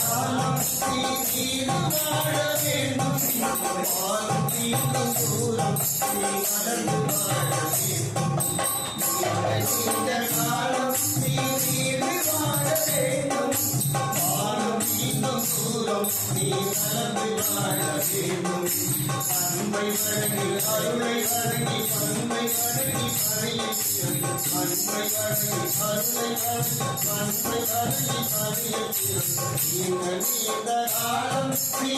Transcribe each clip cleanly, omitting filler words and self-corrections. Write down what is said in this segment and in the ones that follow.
காலம் நீ வாழ வேண்டும். வாழும் தீர்க்கும் தூரம் நீ நடந்து வாழ வேண்டும். நீண்ட காலம் நீ வாழ வேண்டும். வாழும் தீர்க்கும் தூரம் நீ நடந்து வாழ வேண்டும். அன்பை வழங்கி அருளை வழங்கி பண்பை வழங்கி பணியிடும். அன்பை வழங்கி அருளை வழங்கி பண்பை வழங்கி பணியிடும். நீண்ட காலம் நீ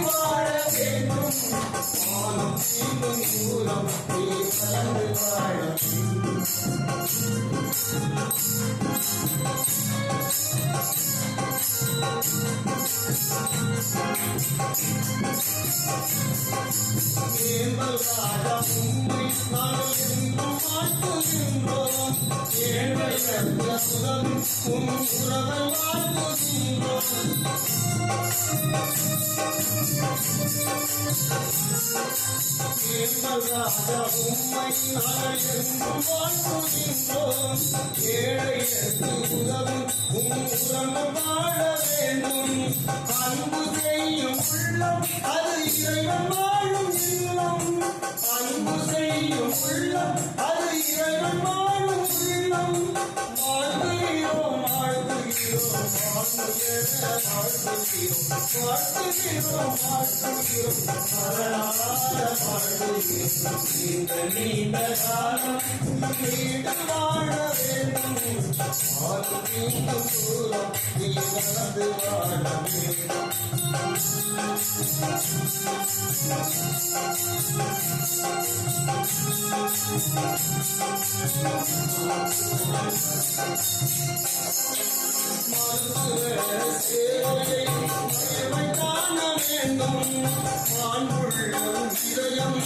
வாழ வேண்டும். வாழும் தீர்க்கும் தூரம் நீ நடந்து வாழ வேண்டும். ஏழ்வராக உண்மை நாங்கள் என்றும் வாழ்த்துகின்றோம். ஏழ்வை வென்ற சுகம் உன் உறவை வாழ்த்துகின்றோம். ஏழ்வராக உண்மை நாங்கள் என்றும் வாழ்த்துகின்றோம். ஏழை என்று உதவும் உன் உறவை வாழ வேண்டும். அன்பு செய்யும் உள்ளம் அது இறைவன் வாழும் இல்லம். அன்பு செய்யும் உள்ளம் அது இறைவன் வாழும் இல்லம். வாழ்த்துகிறோம் வாழ்த்துகிறோம் வாழ்த்துகிறோம் வாழ்த்துகிறோம் மரணாத வாழ்த்துகிறோம். நீண்ட காலம் நீடு வாழ வேண்டும். வாழும் மீண்டும் தூரம் நீ நடந்து வாழ வேண்டும். காண வேண்டும். மாண்புள்ள இதயம்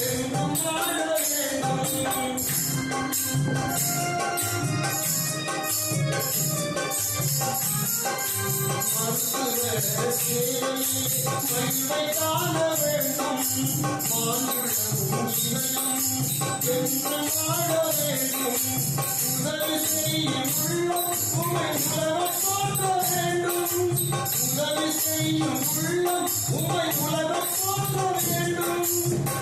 என்றும் வாழ வேண்டும். மகிமை காண வேண்டும். வாழ வேண்டும். உதவி செய்யும் உள்ளம் உமை உலகம் போற்ற வேண்டும். உதவி செய்யும் உள்ளம் உமை உலகம் போற்ற வேண்டும்.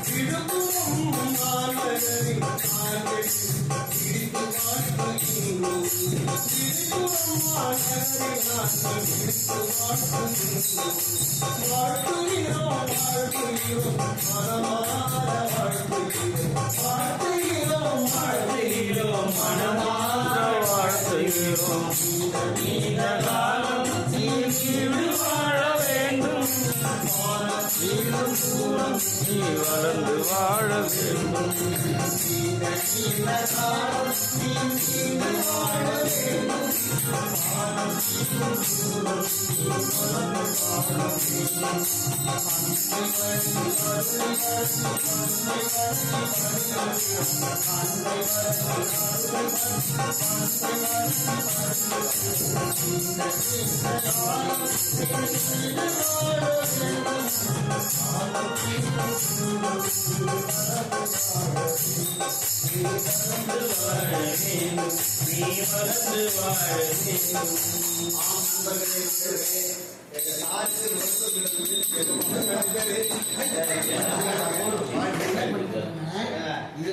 விழுப்புரம் மாநகரில் இடித்து வாழ்த்துகிறோம். விழுப்புரம் மாநகரில் நாங்கள் இடித்து வாழ்த்துகிறோம். வாழ்த்துகிறோம் வாழ்த்துகிறோம் மனமார வாழ்த்துகிறோம். வாழ்த்துகிறோம் வாழ்த்துகிறோம் மனமார வாழ்த்துகிறோம். நீண்ட காலம் நீடு வாழ வேண்டும். நீளும் தூரம் நீ வளர்ந்து வாழ வேண்டும். நீண்ட காலம் நீடு வாழ வேண்டும். நீளும் தூரம் நீ வளர்ந்து வாழ வேண்டும். நீ